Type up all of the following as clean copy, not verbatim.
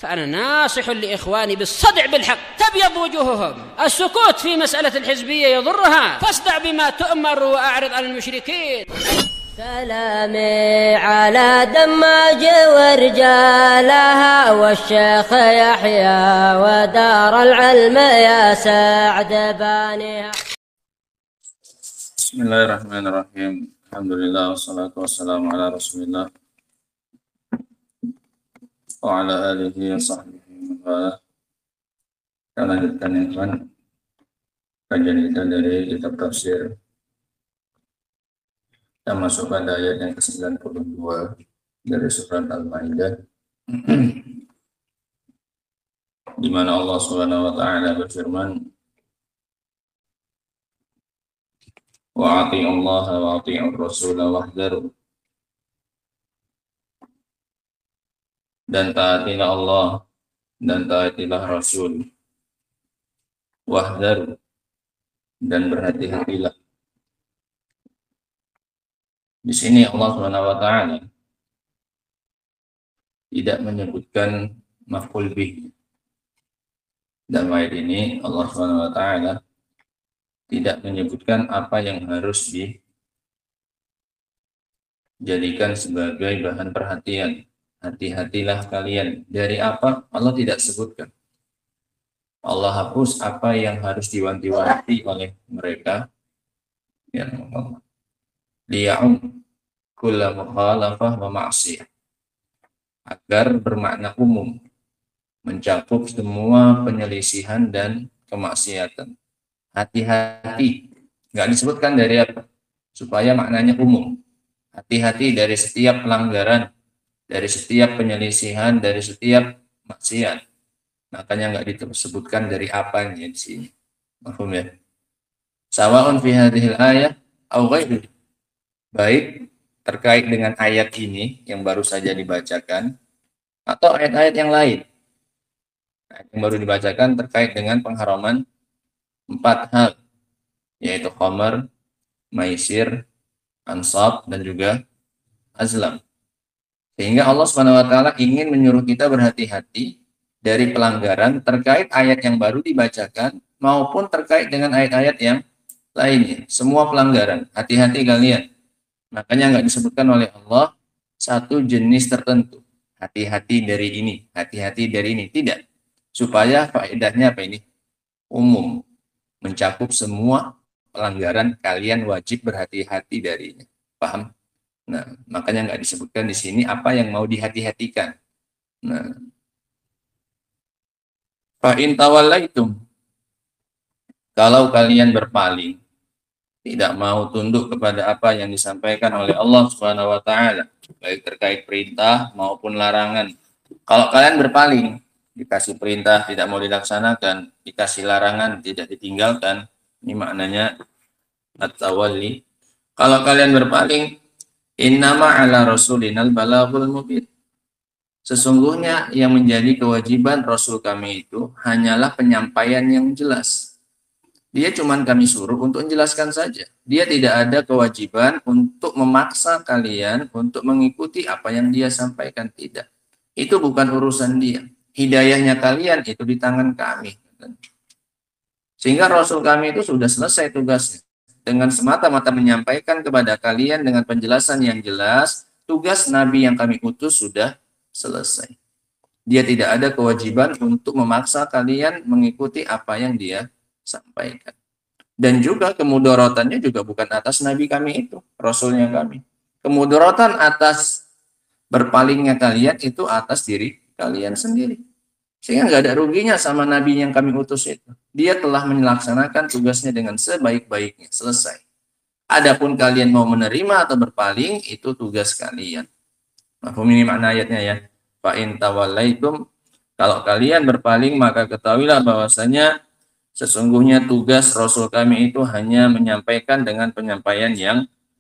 فأنا ناصح لإخواني بالصدع بالحق تبيض وجوههم. السكوت في مسألة الحزبية يضرها، فاصدع بما تؤمر وأعرض عن المشركين. سلامي على دماج ورجالها والشيخ يحيى ودار العلم يا سعد بانيها. Bismillahirrahmanirrahim. Alhamdulillah wassalatu wassalamu ala Rasulillah wa ala alihi wa sahbihi wa kita lanjutkan ya kan kajian kita dari kitab tafsir. Kita masuk pada ayat yang ke-92 dari surat Al-Maidah di mana Allah Subhanahu wa taala berfirman, wa ati'u Allah wa ati'ur Rasul wahdharu, dan taatilah Allah dan taatilah Rasul, wahdharu, dan berhati-hatilah. Di sini Allah Subhanahu wa taala tidak menyebutkan maf'ul bih. Dalam ayat ini Allah Subhanahu wa taala tidak menyebutkan apa yang harus dijadikan sebagai bahan perhatian. Hati-hatilah kalian. Dari apa? Allah tidak sebutkan. Allah hapus apa yang harus diwanti-wanti oleh mereka. Ya Allah. Liya'um kulla mukhalafah wa ma'siyah. Agar bermakna umum. Mencakup semua penyelisihan dan kemaksiatan. Hati-hati, nggak disebutkan dari apa, supaya maknanya umum. Hati-hati dari setiap pelanggaran, dari setiap penyelisihan, dari setiap maksiat. Makanya nggak disebutkan dari apanya di sini. Mahfum ya? Sawa'un fi hadhil ayah au ghairi. Baik terkait dengan ayat ini yang baru saja dibacakan atau ayat-ayat yang lain. Ayat yang baru dibacakan terkait dengan pengharaman 4 hal, yaitu khamar, maisir, ansab, dan juga azlam. Sehingga Allah SWT ingin menyuruh kita berhati-hati dari pelanggaran terkait ayat yang baru dibacakan maupun terkait dengan ayat-ayat yang lainnya. Semua pelanggaran, hati-hati kalian. Makanya nggak disebutkan oleh Allah satu jenis tertentu. Hati-hati dari ini, hati-hati dari ini. Tidak. Supaya faedahnya apa ini? Umum. Mencakup semua pelanggaran, kalian wajib berhati-hati darinya. Paham? Nah, makanya nggak disebutkan di sini apa yang mau dihati-hatikan. Nah, fa in tawallaitum, kalau kalian berpaling, tidak mau tunduk kepada apa yang disampaikan oleh Allah Subhanahu wa taala, baik terkait perintah maupun larangan. Kalau kalian berpaling, dikasih perintah tidak mau dilaksanakan, dikasih larangan tidak ditinggalkan, ini maknanya at-tawalli. Kalau kalian berpaling, innama ala rasulinal balaghul mubin. Sesungguhnya yang menjadi kewajiban Rasul kami itu hanyalah penyampaian yang jelas. Dia cuma kami suruh untuk menjelaskan saja. Dia tidak ada kewajiban untuk memaksa kalian untuk mengikuti apa yang dia sampaikan. Tidak. Itu bukan urusan dia. Hidayahnya kalian itu di tangan kami. Sehingga Rasul kami itu sudah selesai tugasnya. Dengan semata-mata menyampaikan kepada kalian dengan penjelasan yang jelas, tugas Nabi yang kami utus sudah selesai. Dia tidak ada kewajiban untuk memaksa kalian mengikuti apa yang dia sampaikan. Dan juga kemudorotannya juga bukan atas Nabi kami itu, Rasulnya kami. Kemudorotan atas berpalingnya kalian itu atas diri kalian sendiri. Sehingga nggak ada ruginya sama Nabi yang kami utus itu. Dia telah melaksanakan tugasnya dengan sebaik-baiknya, selesai. Adapun kalian mau menerima atau berpaling, itu tugas kalian. Mahfum ini makna ayatnya ya. Fa in tawallaitum, kalau kalian berpaling maka ketahuilah bahwasanya sesungguhnya tugas Rasul kami itu hanya menyampaikan dengan penyampaian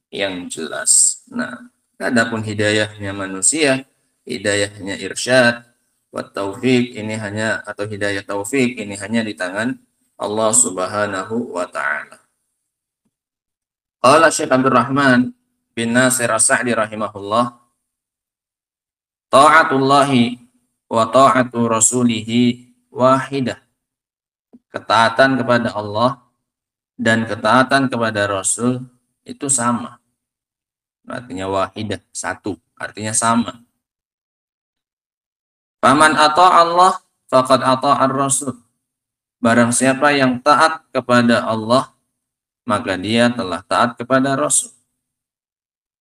yang jelas. Nah, adapun hidayahnya manusia, hidayahnya irsyad, wa taufik ini hanya, atau hidayah taufik ini hanya di tangan Allah Subhanahu wa taala. Qala Syekh Abdul Rahman bin Nasir As-Sa'di rahimahullah, ta'atullahi wa ta'atu rasulihi wahidah. Ketaatan kepada Allah dan ketaatan kepada Rasul itu sama. Artinya wahidah, satu. Artinya sama. Faman ata'a Allah faqad ata'a ar-Rasul. Barang siapa yang taat kepada Allah, maka dia telah taat kepada Rasul.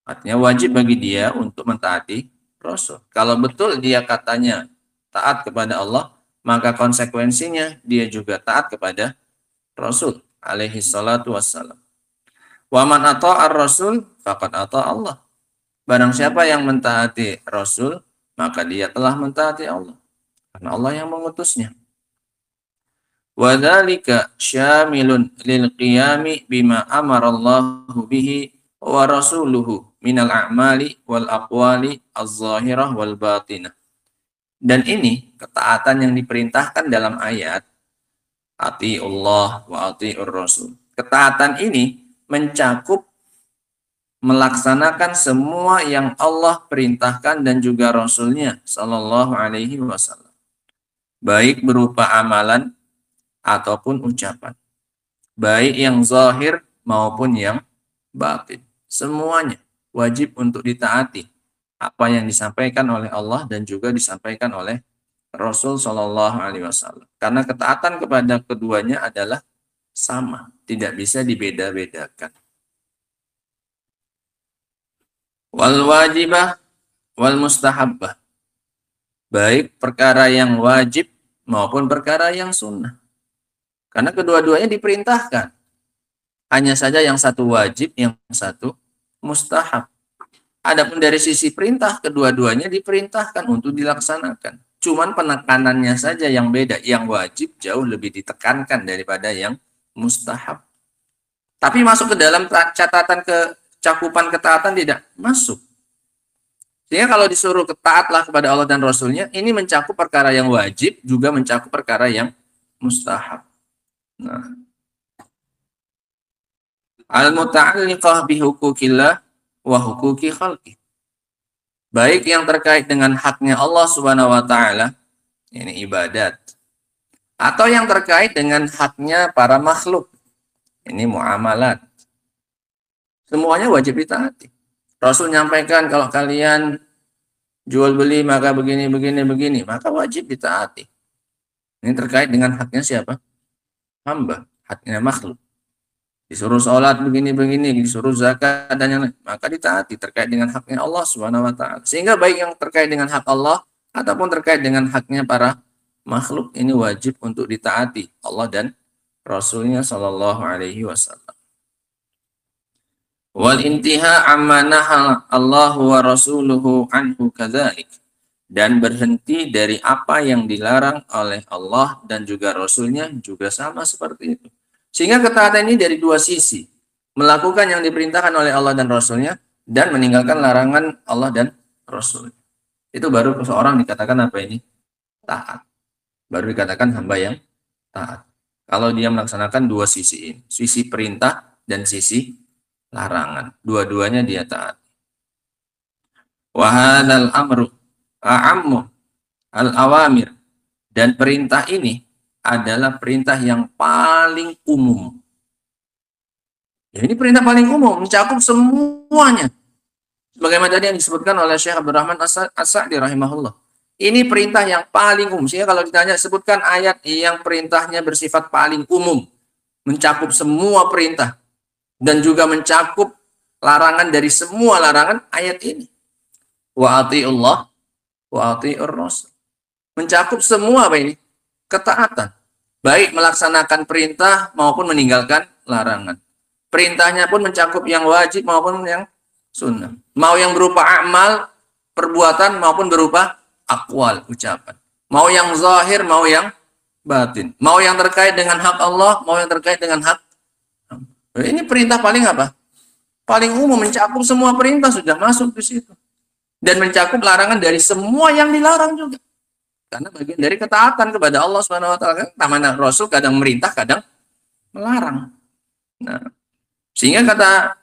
Artinya wajib bagi dia untuk mentaati Rasul. Kalau betul dia katanya taat kepada Allah, maka konsekuensinya dia juga taat kepada Rasul alaihi salatu wassalam. Wa man ata'a ar-Rasul faqad ata'a Allah. Barang siapa yang mentaati Rasul, maka dia telah mentaati Allah. Karena Allah yang mengutusnya. Wa dzalika syamilun lil qiyami bima amara Allahu bihi wa rasuluhu minal a'mali wal aqwali az-zahirah wal batinah. Dan ini ketaatan yang diperintahkan dalam ayat atiullah wa atiur rasul. Ketaatan ini mencakup melaksanakan semua yang Allah perintahkan dan juga Rasulnya sallallahu alaihi wasallam. Baik berupa amalan ataupun ucapan. Baik yang zahir maupun yang batin. Semuanya wajib untuk ditaati. Apa yang disampaikan oleh Allah dan juga disampaikan oleh Rasul sallallahu alaihi wasallam. Karena ketaatan kepada keduanya adalah sama, tidak bisa dibeda-bedakan. Wal wajibah wal mustahabbah. Baik perkara yang wajib maupun perkara yang sunnah. Karena kedua-duanya diperintahkan. Hanya saja yang satu wajib, yang satu mustahab. Adapun dari sisi perintah, kedua-duanya diperintahkan untuk dilaksanakan. Cuman penekanannya saja yang beda. Yang wajib jauh lebih ditekankan daripada yang mustahab. Tapi masuk ke dalam catatan cakupan ketaatan tidak masuk. Sehingga kalau disuruh taatlah kepada Allah dan Rasulnya, ini mencakup perkara yang wajib, juga mencakup perkara yang mustahab. Nah, al-muta'alliqah bihuquqillah wa huquqi khalqi. Baik yang terkait dengan haknya Allah Subhanahu wa taala, ini ibadat. Atau yang terkait dengan haknya para makhluk. Ini muamalat. Semuanya wajib ditaati. Rasul nyampaikan kalau kalian jual beli maka begini, maka wajib ditaati. Ini terkait dengan haknya siapa? Hamba, haknya makhluk. Disuruh sholat begini, disuruh zakat dan yang lain, maka ditaati terkait dengan haknya Allah Subhanahu wa taala. Sehingga baik yang terkait dengan hak Allah ataupun terkait dengan haknya para makhluk, ini wajib untuk ditaati Allah dan Rasulnya sallallahu alaihi wasallam. Wal intiha amma naha Allah wa rasuluhu anhu kadzalik. Dan berhenti dari apa yang dilarang oleh Allah dan juga Rasulnya juga sama seperti itu. Sehingga ketaatan ini dari dua sisi. Melakukan yang diperintahkan oleh Allah dan Rasulnya dan meninggalkan larangan Allah dan Rasulnya. Itu baru seorang dikatakan apa ini? Taat. Baru dikatakan hamba yang taat. Kalau dia melaksanakan dua sisi ini. Sisi perintah dan sisi larangan. Dua-duanya dia taat. Wahadal amru a'ammu al-awamir. Dan perintah ini adalah perintah yang paling umum. Ya, ini perintah paling umum, mencakup semuanya. Sebagaimana tadi yang disebutkan oleh Syekh Abdurrahman As-Sa'di rahimahullah. Ini perintah yang paling umum. Sehingga kalau ditanya, sebutkan ayat yang perintahnya bersifat paling umum. Mencakup semua perintah. Dan juga mencakup larangan dari semua larangan ayat ini. Wa ati'ullah wa ati'ur rasul. Mencakup semua apa ini? Ketaatan. Baik melaksanakan perintah maupun meninggalkan larangan. Perintahnya pun mencakup yang wajib maupun yang sunnah. Mau yang berupa amal, perbuatan maupun berupa akwal, ucapan. Mau yang zahir, mau yang batin. Mau yang terkait dengan hak Allah, mau yang terkait dengan hak. Ini perintah paling apa? Paling umum, mencakup semua perintah sudah masuk di situ. Dan mencakup larangan dari semua yang dilarang juga. Karena bagian dari ketaatan kepada Allah Subhanahu wa taala. Namanya Rasul kadang merintah, kadang melarang. Nah, sehingga kata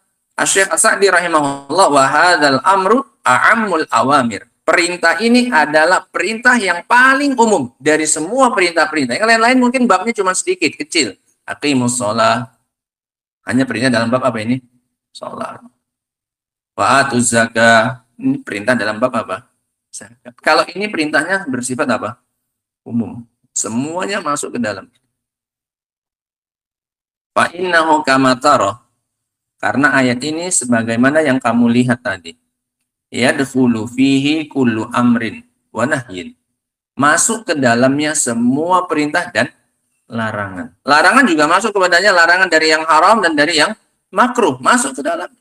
Syekh As-Sa'di rahimahullah, wa hadzal amru a'ammul awamir. perintah ini adalah perintah yang paling umum dari semua perintah-perintah. Yang lain-lain mungkin babnya cuma sedikit, kecil. Aqimus sholah. Hanya perintah dalam bab apa ini? Sholat. Wa atuz zakah. Ini perintah dalam bab apa? Zakat. Kalau ini perintahnya bersifat apa? Umum. Semuanya masuk ke dalam. Fa innahu kama tara. Karena ayat ini sebagaimana yang kamu lihat tadi. Yadkhulu fihi kullu amrin wa nahyin. Masuk ke dalamnya semua perintah dan larangan. Larangan juga masuk kepadanya, larangan dari yang haram dan dari yang makruh masuk ke dalam.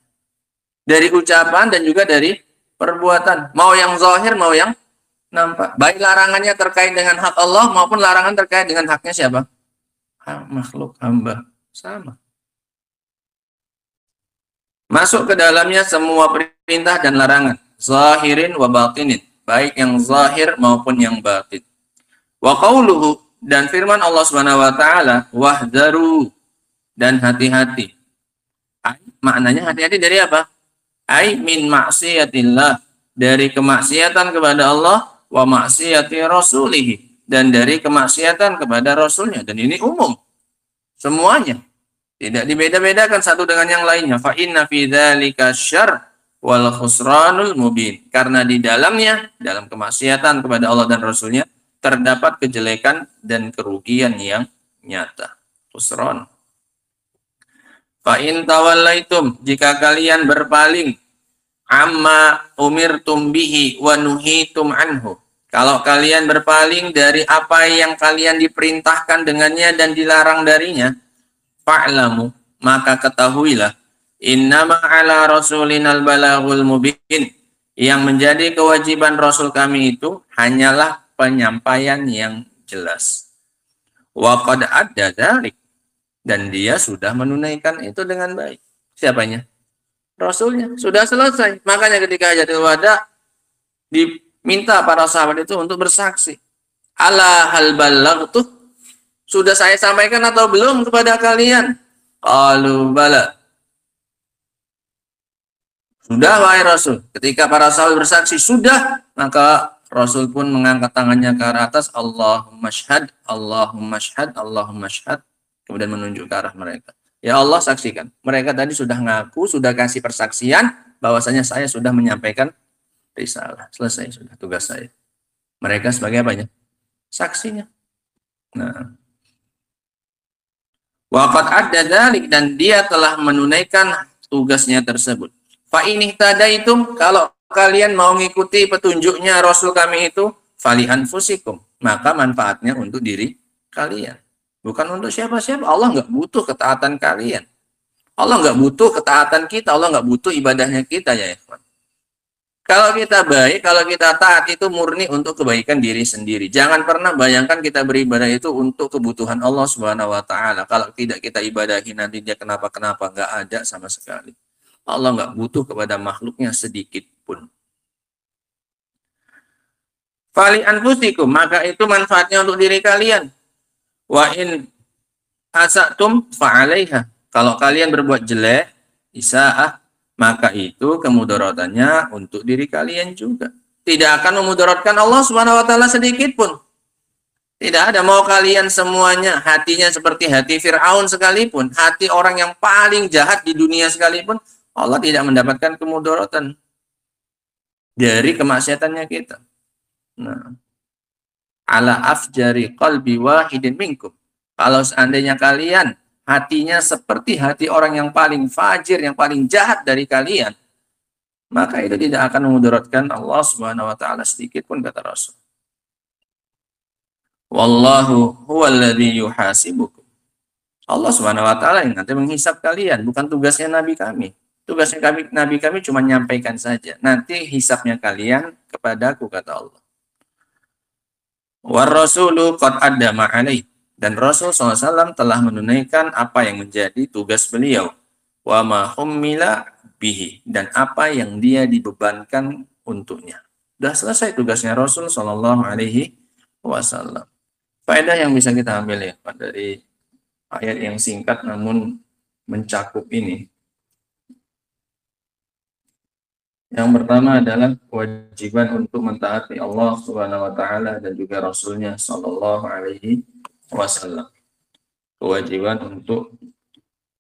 Dari ucapan dan juga dari perbuatan. Mau yang zahir, mau yang nampak. Baik larangannya terkait dengan hak Allah maupun larangan terkait dengan haknya siapa? Makhluk hamba. Sama. Masuk ke dalamnya semua perintah dan larangan. Zahirin wa batinin. Baik yang zahir maupun yang batin. Wa qauluhu. Dan firman Allah Subhanahu wa taala, wahdaru, dan hati-hati. Maknanya hati-hati dari apa? Ai min maksiatillah, dari kemaksiatan kepada Allah, wa maksiati rasulih, dan dari kemaksiatan kepada rasulnya. Dan ini umum. Semuanya. Tidak dibeda-bedakan satu dengan yang lainnya. Fa inna fi dzalika syarr wal khusranul mubin. Karena di dalamnya, dalam kemaksiatan kepada Allah dan rasulnya, terdapat kejelekan dan kerugian yang nyata. Khusran. Fa in tawallaitum, jika kalian berpaling, amma umirtum bihi wa nuhitum anhu. Kalau kalian berpaling dari apa yang kalian diperintahkan dengannya dan dilarang darinya, fa'lamu, maka ketahuilah, innama ala rasulinal balaghul mubin. Yang menjadi kewajiban rasul kami itu hanyalah penyampaian yang jelas. Wa qad adda dzalik, dan dia sudah menunaikan itu dengan baik. Siapanya? Rasulnya. Sudah selesai. Makanya ketika hajatul wada diminta para sahabat itu untuk bersaksi. Ala hal ballaghtu, sudah saya sampaikan atau belum kepada kalian? Qalu bala. Sudah wahai Rasul. Ketika para sahabat bersaksi sudah, maka Rasul pun mengangkat tangannya ke arah atas, Allahumma syhad, Allahumma syhad, Allahumma syhad, kemudian menunjuk ke arah mereka. Ya Allah, saksikan. Mereka tadi sudah ngaku, sudah kasih persaksian bahwasanya saya sudah menyampaikan risalah. Selesai sudah tugas saya. Mereka sebagai apanya? Saksinya. Nah, waqad adda dzalik, dan dia telah menunaikan tugasnya tersebut. Fa in ihtadaitum, kalau kalian mau mengikuti petunjuknya Rasul kami itu, fali anfusikum, maka manfaatnya untuk diri kalian, bukan untuk siapa-siapa. Allah nggak butuh ketaatan kalian. Allah nggak butuh ketaatan kita. Allah nggak butuh ibadahnya kita, ya ikhwan. Kalau kita baik, kalau kita taat, itu murni untuk kebaikan diri sendiri. Jangan pernah bayangkan kita beribadah itu untuk kebutuhan Allah Subhanahu wa taala. Kalau tidak kita ibadahi, nanti dia kenapa-kenapa, nggak ada sama sekali. Allah nggak butuh kepada makhluknya sedikit pun. Fali anfusikum, maka itu manfaatnya untuk diri kalian. Wa in asatum fa'alaiha, kalau kalian berbuat jelek, isaah, maka itu kemudaratannya untuk diri kalian juga. Tidak akan memudaratkan Allah Subhanahu wa taala sedikit pun. Tidak ada. Mau kalian semuanya hatinya seperti hati Fir'aun sekalipun, hati orang yang paling jahat di dunia sekalipun, Allah tidak mendapatkan kemudaratan dari kemaksiatannya kita. Nah, ala afjari qalbi wahidin minkum. Kalau seandainya kalian hatinya seperti hati orang yang paling fajir, yang paling jahat dari kalian, maka itu tidak akan memudaratkan Allah Subhanahu wa taala sedikit pun, kata Rasul. Wallahu huwallazi yuhasibukum. Allah Subhanahu wa taala yang nanti menghisab kalian, bukan tugasnya nabi kami. Tugasnya nabi kami cuma menyampaikan saja. Nanti hisabnya kalian kepadaku, kata Allah. War rasulu qad addama alaih, dan Rasul SAW telah menunaikan apa yang menjadi tugas beliau. Wa ma hummila bihi, dan apa yang dia dibebankan untuknya. Sudah selesai tugasnya Rasul Shallallahu Alaihi Wasallam. Faedah yang bisa kita ambil ya dari ayat yang singkat namun mencakup ini. Yang pertama adalah kewajiban untuk mentaati Allah Subhanahu wa taala dan juga Rasulnya sallallahu alaihi wasallam. Kewajiban untuk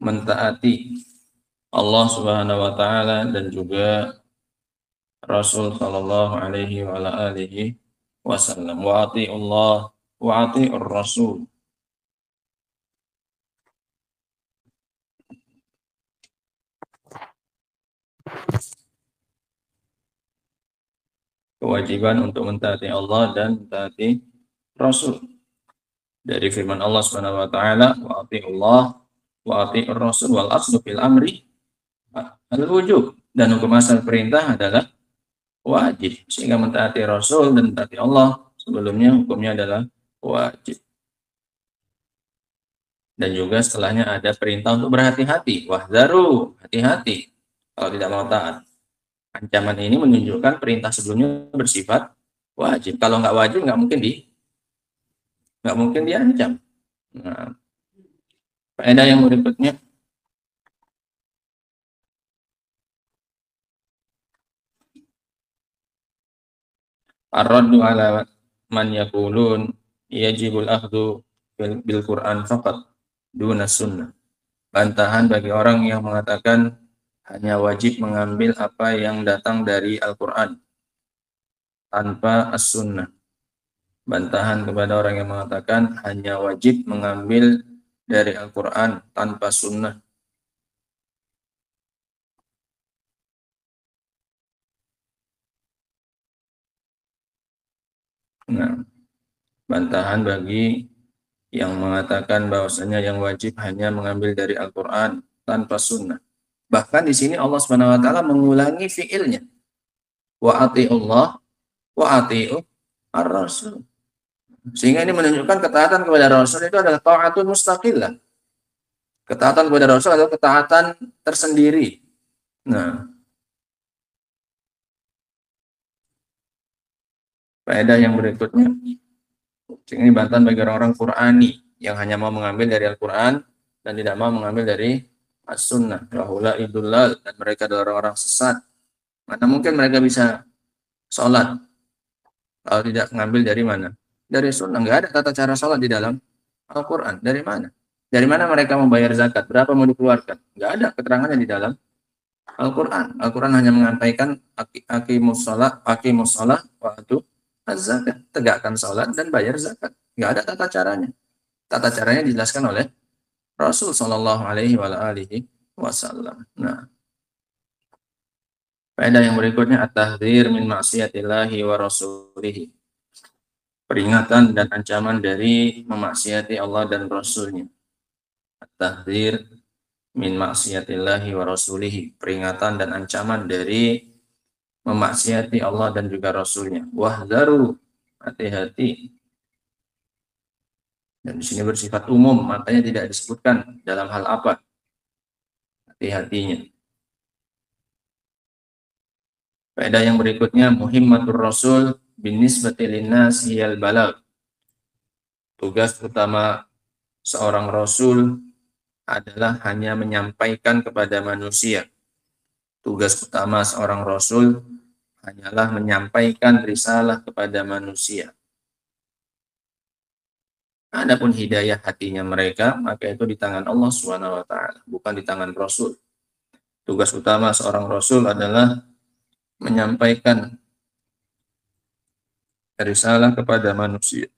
mentaati Allah Subhanahu wa taala dan juga Rasul sallallahu alaihi wa ala alihi wasallam. Wa atiullah wa atiur rasul. Kewajiban untuk mentaati Allah dan mentaati Rasul. Dari firman Allah Subhanahu wa taala, wa atiullah wa atiur rasul wal aslu fil amri al-wujub, dan hukum asal perintah adalah wajib. Sehingga mentaati Rasul dan mentaati Allah sebelumnya hukumnya adalah wajib. Dan juga setelahnya ada perintah untuk berhati-hati. Wahzaru, hati-hati kalau tidak mau taat. Ancaman ini menunjukkan perintah sebelumnya bersifat wajib. Kalau nggak wajib nggak mungkin diancam. Nah, faedah yang berikutnya, ar-raddu ala man yaqulun yajibul akhdhu bil Qur'an faqat duna sunnah. Bantahan bagi orang yang mengatakan hanya wajib mengambil apa yang datang dari Al-Quran tanpa as-sunnah. Bantahan kepada orang yang mengatakan hanya wajib mengambil dari Al-Quran tanpa sunnah. Nah, bantahan bagi yang mengatakan bahwasanya yang wajib hanya mengambil dari Al-Quran tanpa sunnah. Bahkan di sini Allah Subhanahu wa taala mengulangi fiilnya. Wa atiullah wa atiu ar-rasul. Sehingga ini menunjukkan ketaatan kepada Rasul itu adalah taatun mustaqillah. Ketaatan kepada Rasul adalah ketaatan tersendiri. Nah, faedah yang berikutnya, ini bantahan bagi orang-orang Qur'ani yang hanya mau mengambil dari Al-Quran dan tidak mau mengambil dari as-sunnah. Rahula idulal, dan mereka adalah orang-orang sesat. Mana mungkin mereka bisa sholat kalau tidak mengambil dari mana? Dari sunnah. Nggak ada tata cara sholat di dalam Al-Quran. Dari mana? Dari mana mereka membayar zakat? Berapa mau dikeluarkan? Nggak ada keterangannya di dalam Al-Quran. Al-Quran hanya menyampaikan aqimus shalah wa atu az-zakat. Tegakkan sholat dan bayar zakat. Nggak ada tata caranya. Tata caranya dijelaskan oleh Rasul Shallallahu Alaihi Wasallam. Nah, faedah yang berikutnya, at-tahdzir min maksiatillahi wa rasulihi. Peringatan dan ancaman dari memaksiati Allah dan Rasulnya. At-tahdzir min maksiatillahi wa rasulihi. Peringatan dan ancaman dari memaksiati Allah dan juga Rasulnya. Wahdaru, hati-hati. Dan di sini bersifat umum, makanya tidak disebutkan dalam hal apa hati-hatinya. Faedah yang berikutnya, muhimmatur rasul binisbati linnas hiyal balagh. Tugas utama seorang rasul adalah hanya menyampaikan kepada manusia. Tugas utama seorang rasul hanyalah menyampaikan risalah kepada manusia. Adapun hidayah hatinya mereka, maka itu di tangan Allah Subhanahu wa taala, bukan di tangan rasul. Tugas utama seorang rasul adalah menyampaikan risalah kepada manusia.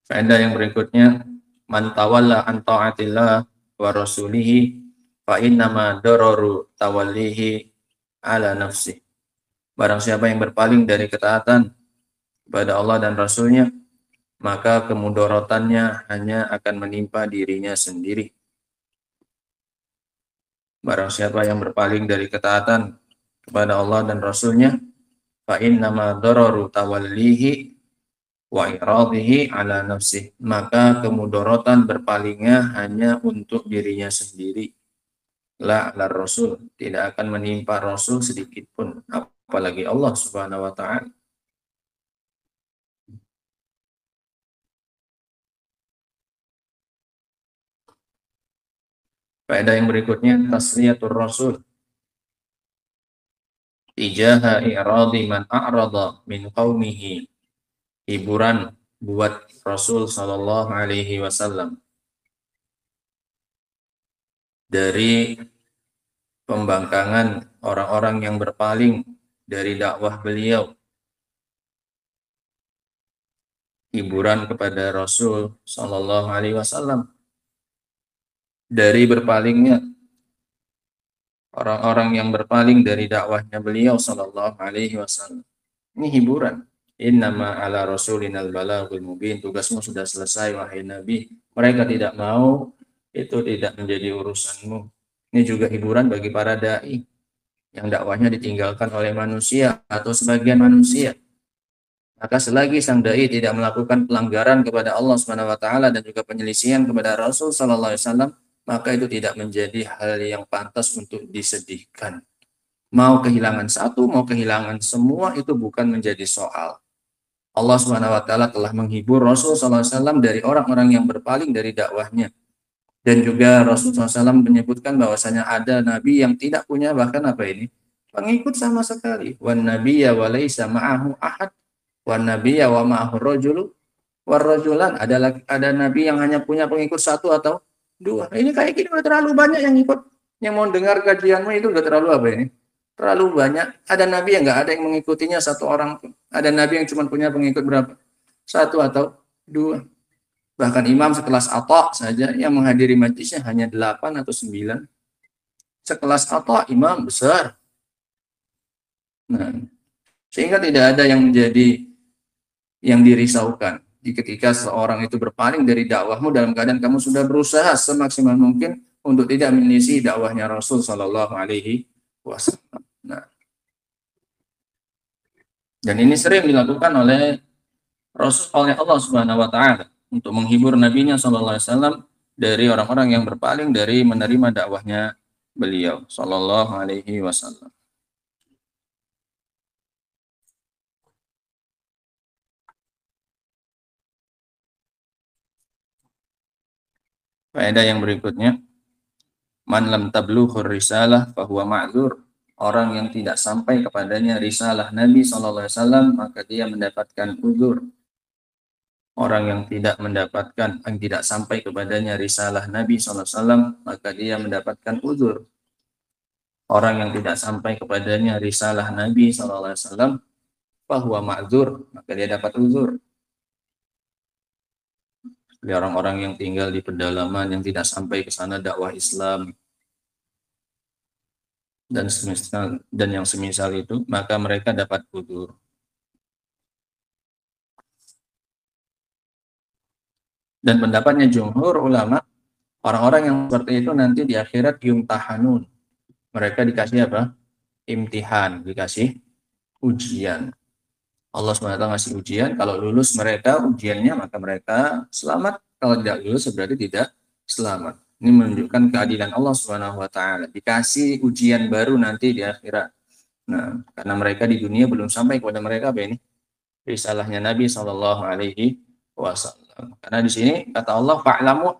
Faedah yang berikutnya, man tawalla an ta'atillah wa rasulihi fa innama dararu tawallihi ala nafsi. Barang siapa yang berpaling dari ketaatan kepada Allah dan Rasulnya, maka kemudaratannya hanya akan menimpa dirinya sendiri. Barang siapa yang berpaling dari ketaatan kepada Allah dan Rasulnya, fa innama dararu tawallihi wa iradihi ala nafsi, maka kemudaratan berpalingnya hanya untuk dirinya sendiri. la ala rasul, tidak akan menimpa rasul sedikit pun, apalagi Allah Subhanahu wa taala. Faedah yang berikutnya, tasliyatur rasul ijaha i'radi man a'rada min qaumihi, hiburan buat Rasul sallallahu alaihi wasallam dari pembangkangan orang-orang yang berpaling dari dakwah beliau. Hiburan kepada Rasul sallallahu alaihi wasallam dari berpalingnya orang-orang yang berpaling dari dakwahnya beliau sallallahu alaihi wasallam. Ini hiburan. Innama ala rasulinal balaghul mubin, tugasmu sudah selesai wahai Nabi. Mereka tidak mau, itu tidak menjadi urusanmu. Ini juga hiburan bagi para dai yang dakwahnya ditinggalkan oleh manusia atau sebagian manusia. Maka selagi sang dai tidak melakukan pelanggaran kepada Allah Subhanahu wa taala dan juga penyelisihan kepada Rasul sallallahu alaihi wasallam, maka itu tidak menjadi hal yang pantas untuk disedihkan. Mau kehilangan satu, mau kehilangan semua, itu bukan menjadi soal. Allah Subhanahu wa taala telah menghibur Rasul sallallahu alaihi wasallam dari orang-orang yang berpaling dari dakwahnya. Dan juga Rasul SAW menyebutkan bahwasanya ada nabi yang tidak punya bahkan pengikut sama sekali. Wan nabiyya wa laisa ma'ahu ahad, wan nabiyya wa ma'ahu rajulu war rajulan. Ada nabi yang hanya punya pengikut satu atau dua. Ini kayak gini udah terlalu banyak yang ikut, yang mau dengar kajianmu itu udah terlalu terlalu banyak. Ada nabi yang nggak ada yang mengikutinya satu orang pun. Ada nabi yang cuma punya pengikut berapa? Satu atau dua. Bahkan imam sekelas Atha saja yang menghadiri majlisnya hanya 8 atau 9. Sekelas Atha imam besar. Nah, sehingga tidak ada yang menjadi yang dirisaukan ketika seorang itu berpaling dari dakwahmu dalam keadaan kamu sudah berusaha semaksimal mungkin untuk tidak menyelisih dakwahnya Rasul sallallahu alaihi wasallam. Nah, dan ini sering dilakukan oleh Allah Subhanahu wa taala untuk menghibur nabinya sallallahu alaihi wasallam dari orang-orang yang berpaling dari menerima dakwahnya beliau sallallahu alaihi wasallam. Faedah yang berikutnya, man lam tablughur risalah fahuwa ma'dzur. Orang yang tidak sampai kepadanya risalah Nabi sallallahu alaihi wasallam, maka dia mendapatkan uzur. Orang yang tidak sampai kepadanya risalah Nabi sallallahu alaihi wasallam, maka dia mendapatkan uzur. Orang yang tidak sampai kepadanya risalah Nabi sallallahu alaihi wasallam, fahuwa ma'dzur, maka dia dapat uzur. Orang-orang yang tinggal di pedalaman yang tidak sampai ke sana dakwah Islam dan yang semisal itu, maka mereka dapat uzur. Dan pendapatnya jumhur ulama, orang-orang yang seperti itu nanti di akhirat yumtahanun. Mereka dikasih apa? Imtihan, dikasih ujian. Allah SWT ngasih ujian, kalau lulus mereka ujiannya maka mereka selamat, kalau tidak lulus berarti tidak selamat. Ini menunjukkan keadilan Allah SWT, dikasih ujian baru nanti di akhirat. Nah, karena mereka di dunia belum sampai kepada mereka risalahnya Nabi Shallallahu Alaihi Wasallam. Karena di sini kata Allah, fa'lamu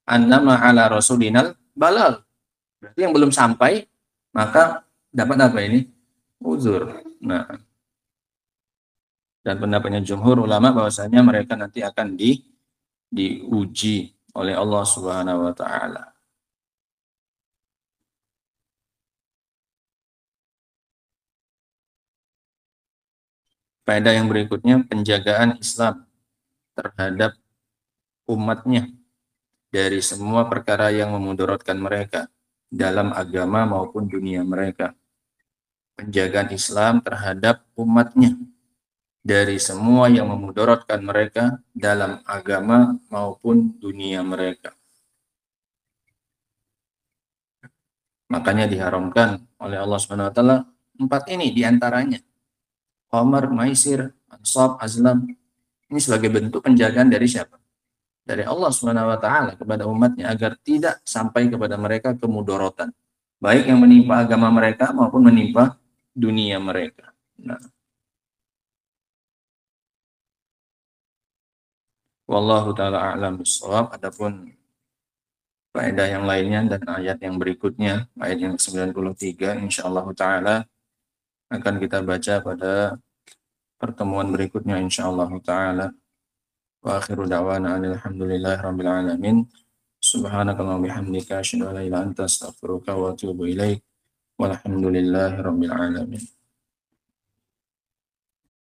annama ala rasulinal balal. Berarti yang belum sampai maka dapat uzur. Nah, dan pendapatnya jumhur ulama bahwasanya mereka nanti akan diuji oleh Allah Subhanahu wa taala. Faedah yang berikutnya, penjagaan Islam terhadap umatnya dari semua perkara yang memudaratkan mereka dalam agama maupun dunia mereka. Penjagaan Islam terhadap umatnya dari semua yang memudaratkan mereka dalam agama maupun dunia mereka. Makanya diharamkan oleh Allah Subhanahu wa taala 4 ini diantaranya. Khamar, maisir, ansab, azlam. Ini sebagai bentuk penjagaan dari siapa? Dari Allah Subhanahu wa taala kepada umatnya agar tidak sampai kepada mereka kemudaratan. baik yang menimpa agama mereka maupun menimpa dunia mereka. Nah, wallahu taala a'lam bishawab. Adapun faedah yang lainnya dan ayat yang berikutnya, ayat yang 93 insyaallah taala akan kita baca pada pertemuan berikutnya insyaallah taala. Wa akhiru da'wana alhamdulillahi rabbil alamin. Subhanakallahumma bihamdika asyhadu an la ilaha illa anta astaghfiruka wa atubu ilaik. Walhamdulillahi rabbil alamin.